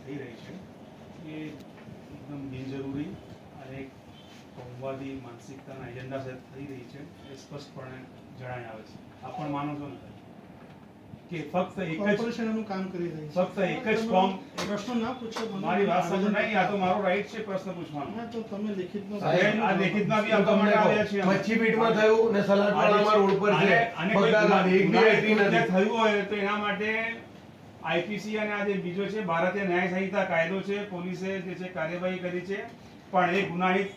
થઈ રહી છે એ એકદમ બિનજરૂરી અને એક કોમવાદી માનસિકતાના એજન્ડા સાથે થઈ રહી છે એ સ્પષ્ટપણે જણાઈ આવે છે. આપ પણ માનો છો ને કે ફક્ત એક જ કોર્પોરેશનનું કામ કરી રહી છે. ફક્ત એક જ ફોર્મ પ્રશ્ન ના પૂછો. મારી વાત સમજો નહીં, આ તો મારો રાઈટ છે પ્રશ્ન પૂછવાનો. હા, તો તમે લેખિતમાં આ લેખિતમાં બી આપવા માટે આવ્યા છીએ અમે. મચ્છી પીટમાં થયું ને સલાડવાળામાં રોડ પર છે. અને કોઈ બગદાણા એક બી એન્ટ્રી ગુનાહિત નથી. થયું હોય તો એના માટે આઈપીસી અને આ જે બીજો છે ભારતીય ન્યાય સંહિતા કાયદો છે, પોલીસે જે છે કાર્યવાહી કરી છે, પણ એ ગુનાહિત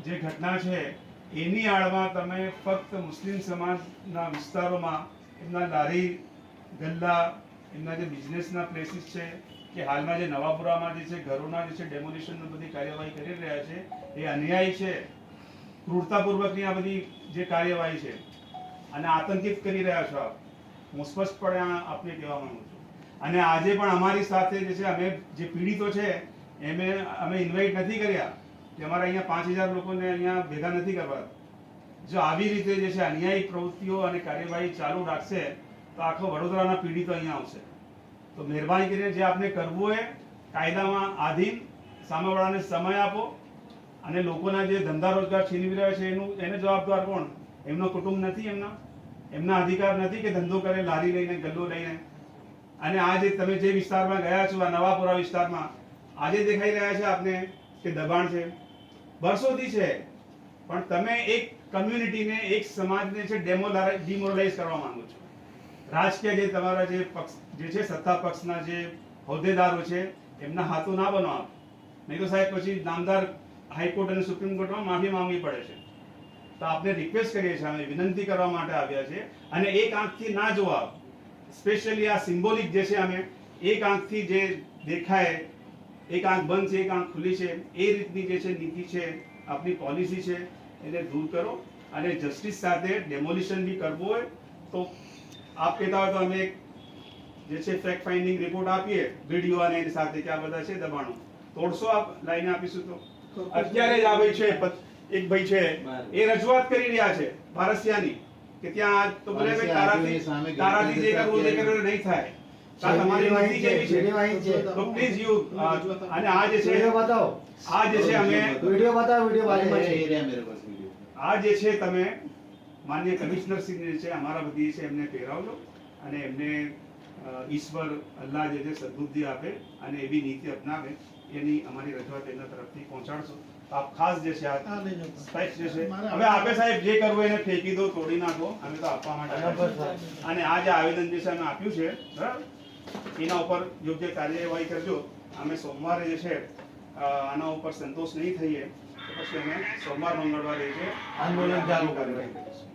જે ઘટના છે એની આડમાં તમે ફક્ત મુસ્લિમ સમાજના વિસ્તારોમાં એમના લારી ગલ્લા, એમના જે બિઝનેસના પ્લેસીસ છે કે હાલમાં જે નવાપુરામાં જે છે ઘરોના જે છે ડેમોલિશનની બધી કાર્યવાહી કરી રહ્યા છે એ અન્યાય છે, ક્રૂરતાપૂર્વકની આ બધી જે કાર્યવાહી છે અને આતંકિત કરી રહ્યા છો આપ. હું સ્પષ્ટપણે આપને કહેવા માંગુ છું. અને આજે પણ અમારી સાથે જે છે અમે જે પીડિતો છે અમે ઇન્વાઇટ નથી કર્યા કે અમારા અહીંયા 5000 લોકોને અહીંયા ભેગા નથી કરવા. જો આવી રીતે જે છે અન્યાયી પ્રવૃત્તિઓ અને કાર્યવાહી ચાલુ રાખશે તો આખો વડોદરાના પીડિતો અહીંયા આવશે. તો મહેરબાની કરીને જે આપને કરવું હોય કાયદામાં આધીન સામેવાળાને સમય આપો અને લોકોના જે ધંધા રોજગાર છીનવી રહ્યા છે એને જવાબદાર કોણ? એમનો કુટુંબ નથી, એમના અધિકાર નથી કે ધંધો કરે લારી લઈને ગલ્લો લઈને. અને આજે તમે જે વિસ્તારમાં ગયા છો આ નવાપુરા વિસ્તારમાં આજે દેખાઈ રહ્યા છે આપને કે દબાણ છે, વર્ષોથી છે, પણ તમે એક કમ્યુનિટીને એક સમાજને છે ડિમોરલાઇઝ કરવા માંગો છો. રાજકીય જે તમારા જે પક્ષ જે છે સત્તા પક્ષના જે હોદ્દેદારો છે એમના હાથો ના બનો આપ, નહીં તો સાહેબ પછી નામદાર હાઈકોર્ટ અને સુપ્રીમ કોર્ટમાં માફી માંગવી પડે છે. તો આપને રિક્વેસ્ટ કરીએ છીએ, અમે વિનંતી કરવા માટે આવ્યા છે અને એક આંખથી ના જો આપ, સ્પેશિયલી આ સિમ્બોલિક જે છે અમે એક આંખથી જે દેખાય, એક આંખ બંધ છે એક આંખ ખુલ્લી છે એ રીતની જે છે નીતિ છે આપની પોલિસી છે એને દૂર કરો. અને જસ્ટિસ સાથે ડેમોલિશન બી કરવું હોય તો આપ કહેતા હોય તો અમે એક જે છે ફેક્ટ ફાઇન્ડિંગ રિપોર્ટ આપીએ વિડીયો અને એની સાથે કે આ બધા છે દબાણો તોડશો આપ લાઈને આપીશું તો. અત્યારે જ આ ભાઈ છે એક ભાઈ છે એ રજૂઆત કરી રહ્યા છે ભારસિયાની કે ત્યાં તો ભલે ભાઈ તારાથી જે કરવું નહીં થાય. તમારી નીતિ જેવી છે તો પ્લીઝ યુ અને આ જે છે આ જે છે અમે वीडियो बताओ वीडियो बारे में આ જે છે તમે માન્ય કમિશનર શ્રી છે અમારા બધી છે એમને પહેરાવજો અને એમને ઈશ્વર અલ્લાહ જે છે સદબુદ્ધિ આપે અને એવી નીતિ અપનાવે એની અમારી રજૂઆત એમના તરફથી પહોંચાડશો. આપ ખાસ જે છે આ સ્પેક્સ જે છે હવે આપે સાહેબ જે કરવું એને ફેંકી દો, તોડી નાખો, અમે તો આપવા માટે અને આ જે આવેદન જે છે અમે આપ્યું છે બરાબર એના ઉપર યોગ્ય કાર્યવાહી કરજો. અમે સોમવારે જે છે આના ઉપર સંતોષ નહીં થઈએ તો પછી અમે સોમવાર મંગળવારે જે આંદોલન ચાલુ કાર્યવાહી કરીશું.